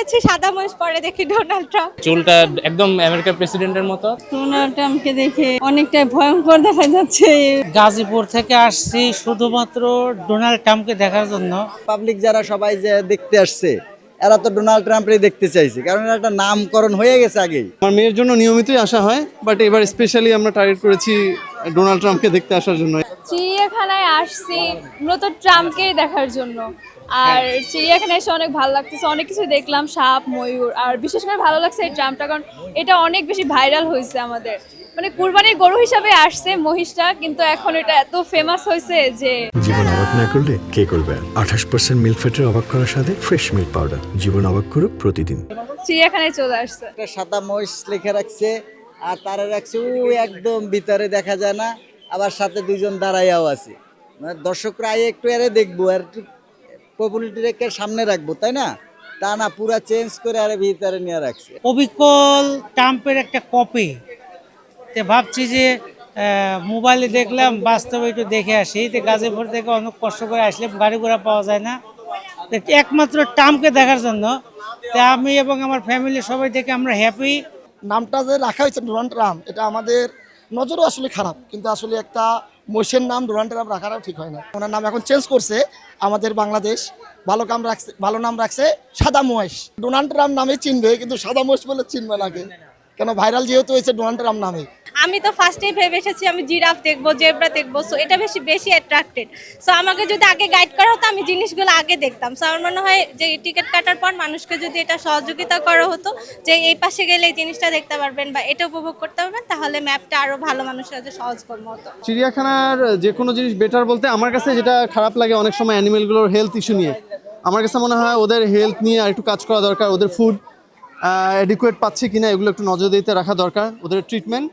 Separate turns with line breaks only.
হচ্ছে সাদা মহিষ, পরে দেখি ডোনাল্ড ট্রাম্প।
চুলটা একদম আমেরিকার প্রেসিডেন্টের মতো।
ডোনাল্ড ট্রাম্পকে দেখে অনেকটাই ভয়ঙ্কর দেখা যাচ্ছে।
গাজীপুর থেকে আসছি শুধুমাত্র ডোনাল্ড ট্রাম্পকে দেখার জন্য।
পাবলিক যারা সবাই যে দেখতে আসছে এরা তো ডোনাল্ড ট্রাম্পই দেখতে চাইছে, কারণ এর একটা নামকরণ হয়ে গেছে আগেই।
আমার মেয়ের জন্য নিয়মিতই আসা হয়, বাট এবার স্পেশালি আমরা টার্গেট করেছি ডোনাল্ড ট্রাম্পকে দেখতে আসার জন্য।
চিড়িয়াখানায় আসছি মূলত ট্রাম্পকেই দেখার জন্য। আর চিড়িয়াখানায় এসে অনেক ভালো লাগতেছে, অনেক কিছু দেখলাম, সাপ, ময়ূর। আর বিশেষ করে ভালো লাগছে এই ট্রাম্পটা, কারণ এটা অনেক বেশি ভাইরাল হয়েছে আমাদের, মানে কুরবানির গরু হিসাবে আসছে মহিষটা, কিন্তু এখন এটা এত ফেমাস হয়েছে যে
জীবন অবাক না করলে কে করবে। 28% মিল্ক ফ্যাটের অবাক করার সাথে ফ্রেশ মিল্ক পাউডার, জীবন অবাক করুক প্রতিদিন।
চিড়িয়াখানায় চলে আসছে।
একটা সাদা মহিষ লিখে রাখছে, আর তারা রাখছে ওই একদম ভিতরে দেখা যায় না, আবার সাথে দুইজন দাঁড়াইয়াও আছে। মানে দর্শকরা আই একটু এরে দেখবো আর একটু পপুলারিটিকে সামনে রাখবো, তাই না? তা না, পুরা চেঞ্জ করে আরে ভিতরে নিয়ে রাখছে।
অবিকল ট্রাম্পের একটা কপি। তো ভাবছি যে মোবাইলে দেখলাম, বাস্তবে একটু দেখে আসি। তো গাজীপুর থেকে অনেক কষ্ট করে আসলে গাড়ি ঘোড়া পাওয়া যায় না, তো একমাত্র ট্রাম্পকে দেখার জন্য। তা আমি এবং আমার ফ্যামিলি সবাই থেকে আমরা হ্যাপি।
নামটা যে রাখা হয়েছে ডোনাল্ড ট্রাম্প, এটা আমাদের নজরও আসলে খারাপ, কিন্তু আসলে একটা মহিষের নাম ডোনাল্ড ট্রাম্প রাখাটাও ঠিক হয় না। ওনার নাম এখন চেঞ্জ করছে আমাদের বাংলাদেশ, ভালো নাম রাখছে সাদা মহিষ। ডোনাল্ড ট্রাম্প নামে চিনবে, কিন্তু সাদা মহিষ বলে চিনবে না, কেন ভাইরাল যেহেতু হয়েছে ডোনাল্ড ট্রাম্প নামে।
আমি তো ফার্স্টেই ভেবে এসেছি আমি জিরাফ দেখবো, জেব্রা দেখবো, সো এটা বেশি অ্যাট্রাক্টেড। সো আমাকে যদি আগে গাইড করা হতো আমি জিনিসগুলো আগে দেখতাম। সো আমার মনে হয় যে টিকিট কাটার পর মানুষকে যদি এটা সহযোগিতা করা হতো, যে এই পাশে গেলে এই জিনিসটা দেখতে পারবেন বা এটা উপভোগ করতে পারবেন, তাহলে ম্যাপটা আরো ভালো মানুষের কাছে সহজকর্ম হতো।
চিড়িয়াখানার যে কোনো জিনিস বেটার বলতে আমার কাছে যেটা খারাপ লাগে অনেক সময় অ্যানিমেলগুলোর হেলথ ইস্যু নিয়ে। আমার কাছে মনে হয় ওদের হেলথ নিয়ে আর একটু কাজ করা দরকার, ওদের ফুড অ্যাডিকুয়েট পাচ্ছে কিনা এগুলো একটু নজর দিতে রাখা দরকার, ওদের ট্রিটমেন্ট।